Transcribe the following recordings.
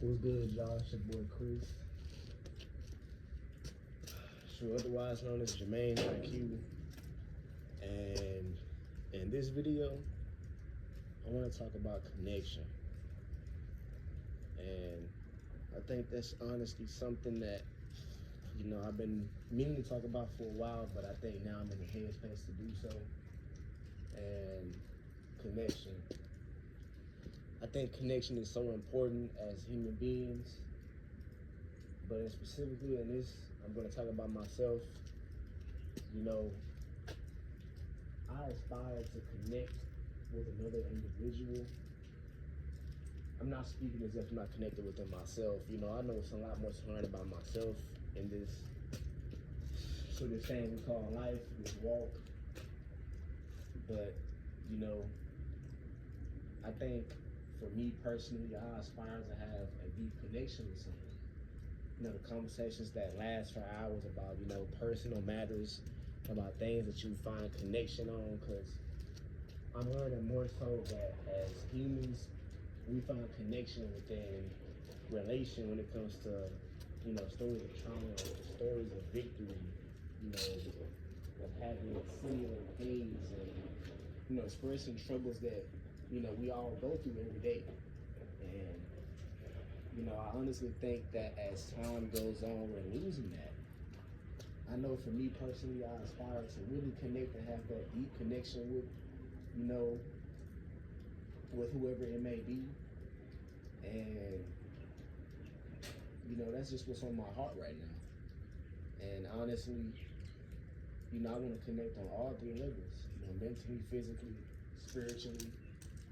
What's good, y'all? It's your boy Chris. So otherwise known as Jermaine IQ. And in this video, I want to talk about connection. And I think that's honestly something that, I've been meaning to talk about for a while, but I think now I'm in the headspace to do so. And connection. I think connection is so important as human beings, but specifically in this, I'm going to talk about myself. I aspire to connect with another individual. I'm not speaking as if I'm not connected within myself. I know it's a lot more to learn about myself in this thing we call life, this walk. But, I think for me personally, I aspire to have a deep connection with someone. The conversations that last for hours about, personal matters, about things that you find connection on, because I'm learning more so that as humans, we find connection within relation when it comes to, stories of trauma, stories of victory, of having similar things and, expressing troubles that, we all go through every day. And, I honestly think that as time goes on, we're losing that. I know for me personally, I aspire to really connect and have that deep connection with, with whoever it may be. And, that's just what's on my heart right now. And honestly, I want to connect on all three levels, mentally, physically, spiritually,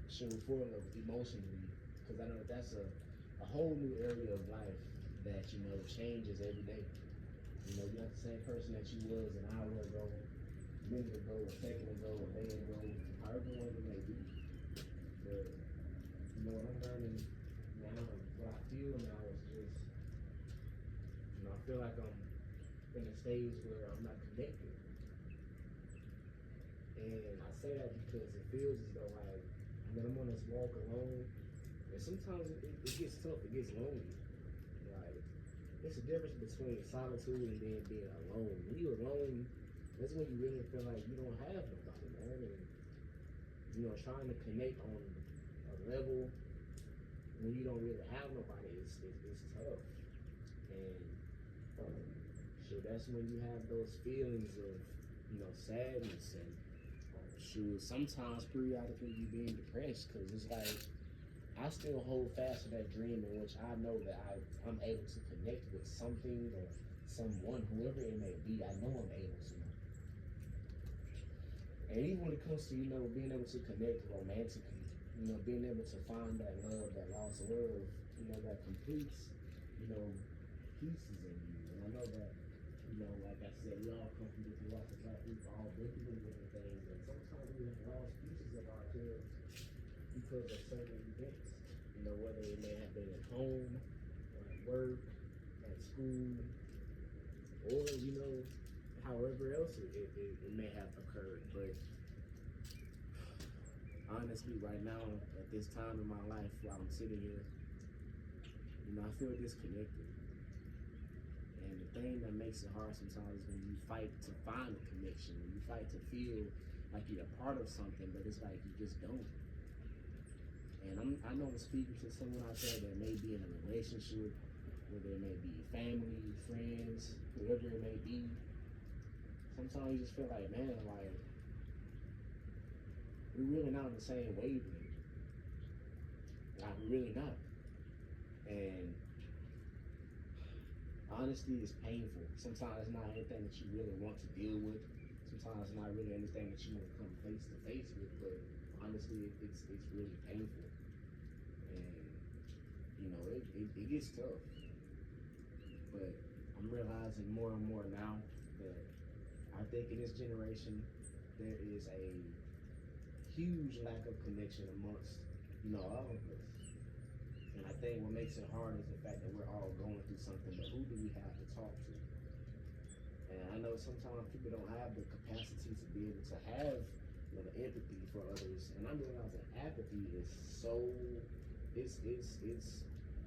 emotionally, because I know that's a whole new area of life that, changes every day. You're not the same person that you was an hour ago, a minute ago, a second ago, a day ago, however long it may be. But, what I'm learning now, what I feel now is just, I feel like I'm in a stage where I'm not connected. And I say that because it feels as though I'm on this walk alone, and sometimes it gets tough, it gets lonely. It's a difference between solitude and then being alone. When you're alone, that's when you really feel like you don't have nobody, man. And, trying to connect on a level when you don't really have nobody is tough. And that's when you have those feelings of, sadness and sometimes periodically you being depressed, because it's like I still hold fast to that dream in which I know that I'm able to connect with something or someone, whoever it may be. I know I'm able to. And even when it comes to, being able to connect romantically, being able to find that love, that lost love, that completes, pieces in you. And I know that, like I said, we all come from different walks of life. We've all been through different things. And sometimes we have lost pieces of ourselves because of certain events, whether it may have been at home, or at work, at school, or, however else it may have occurred. But honestly, right now, at this time in my life, while I'm sitting here, I feel disconnected. And the thing that makes it hard sometimes is when you fight to find a connection, when you fight to feel like you're a part of something, but it's like you just don't. And I know I'm speaking to someone out there that may be in a relationship, whether it may be family, friends, whoever it may be. Sometimes you just feel like, man, we're really not on the same wavelength. We're really not. And honestly, it's painful. Sometimes it's not anything that you really want to deal with. Sometimes it's not really anything that you want to come face to face with, but honestly, it's really painful. And, it gets tough. But I'm realizing more and more now that I think in this generation, there is a huge lack of connection amongst, all of us. And I think what makes it hard is the fact that we're all going through something, but who do we have to talk to? And I know sometimes people don't have the capacity to be able to have the empathy for others. And I'm realizing apathy is so, it's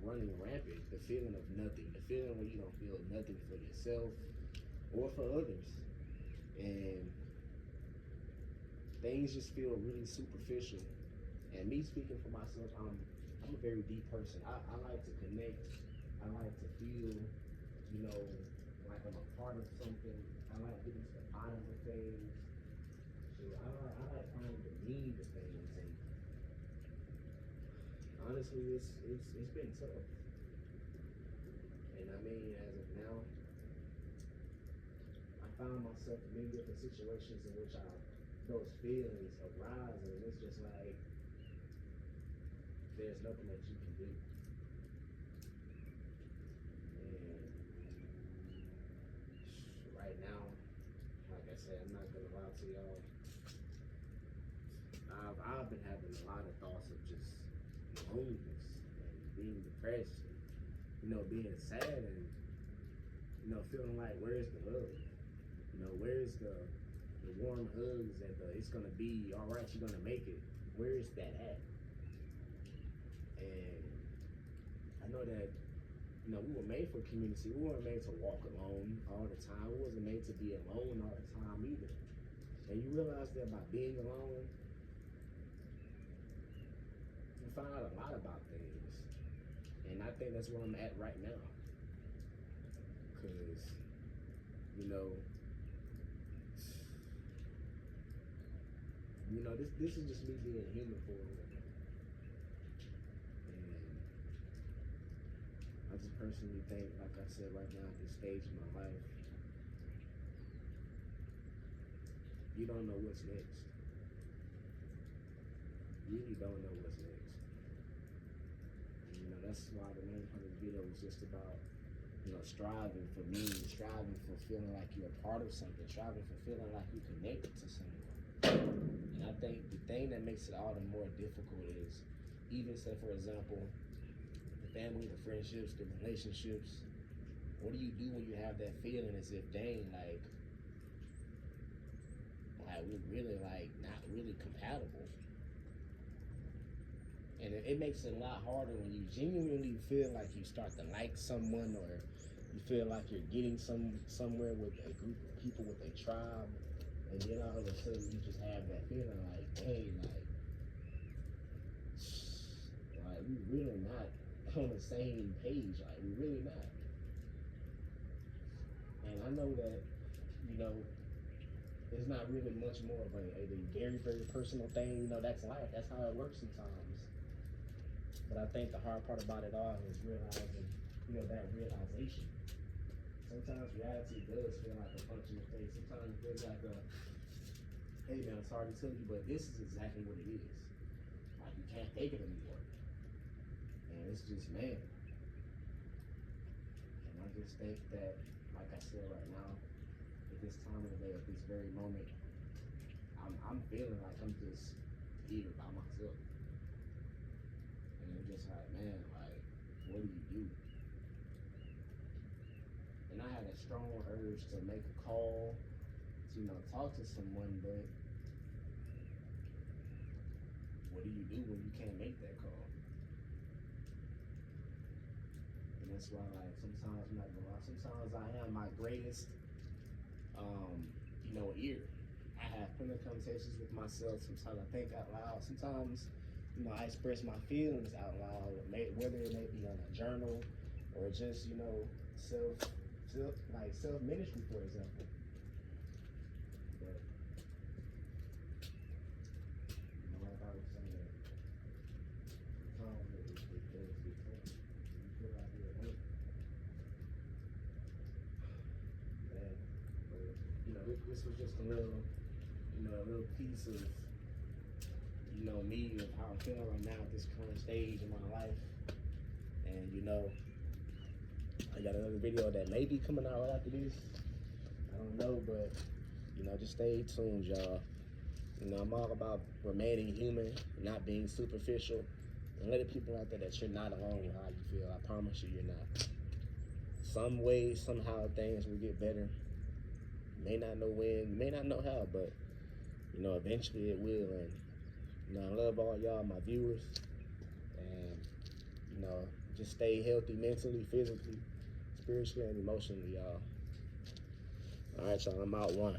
running rampant. The feeling of nothing, the feeling when you don't feel nothing for yourself or for others, and things just feel really superficial. And me speaking for myself, I'm a very deep person. I like to connect. I like to feel, you know, like I'm a part of something. I like getting to the bottom of things. So I like finding the meaning of things. And honestly, it's been tough. And I mean, as of now, I found myself in many different situations in which those feelings arise, and it's just like there's nothing that you can do. And right now, like I said, I'm not gonna lie to y'all. I've been having a lot of thoughts of just loneliness and being depressed, and, you know, being sad, and, you know, feeling like where's the love? You know, where's the warm hugs and it's gonna be all right, you're gonna make it. Where is that at? And I know that, you know, we were made for community. We weren't made to walk alone all the time. We wasn't made to be alone all the time either. And you realize that by being alone, you find out a lot about things. And I think that's where I'm at right now. Because, you know, this is just me being human for a minute. And I just personally think, like I said, right now at this stage in my life, you don't know what's next. You really don't know what's next. And, you know, that's why the main part of the video was just about, you know, striving for meaning, striving for feeling like you're a part of something, striving for feeling like you're connected to someone. And I think the thing that makes it all the more difficult is, even say, for example, the family, the friendships, the relationships, what do you do when you have that feeling as if, dang, like we're really, like, not really compatible? And it makes it a lot harder when you genuinely feel like you start to like someone, or you feel like you're getting somewhere with a group of people, with a tribe, and then all of a sudden you just have that feeling like, dang, like we really not on the same page, like we really not. And I know that, you know, it's not really much more of a very, very personal thing. You know, that's life. That's how it works sometimes. But I think the hard part about it all is realizing, you know, that realization. Sometimes reality does feel like a punch in the face. Sometimes it feels like hey man, I'm sorry to tell you, but this is exactly what it is. Like, you can't take it anymore. And it's just, man. And I just think that, like I said, right now, at this time of the day, at this very moment, I'm feeling like I'm just here by myself. And I'm just like, man, like, what do you do? And I had a strong urge to make a call, to, you know, talk to someone, but what do you do when you can't make that call? And that's why, like, sometimes, I'm not gonna lie, sometimes I am my greatest, you know, ear. I have plenty of conversations with myself. Sometimes I think out loud. Sometimes, you know, I express my feelings out loud, whether it may be on a journal or just, you know, self ministry, for example. But, you know, like I was saying, sometimes it does get tough. You feel like you're alone. Man, but, you know, this was just a little piece of, you know, me, of how I'm feeling right now at this current stage in my life. And, you know, I got another video that may be coming out right after this. I don't know, but, you know, just stay tuned, y'all. You know, I'm all about remaining human, not being superficial, and letting people out there that you're not alone with how you feel. I promise you, you're not. Some way, somehow, things will get better. You may not know when, you may not know how, but, you know, eventually it will. And, you know, I love all y'all, my viewers, and, you know, just stay healthy mentally, physically, spiritually, and emotionally, y'all. All right, y'all. I'm out one.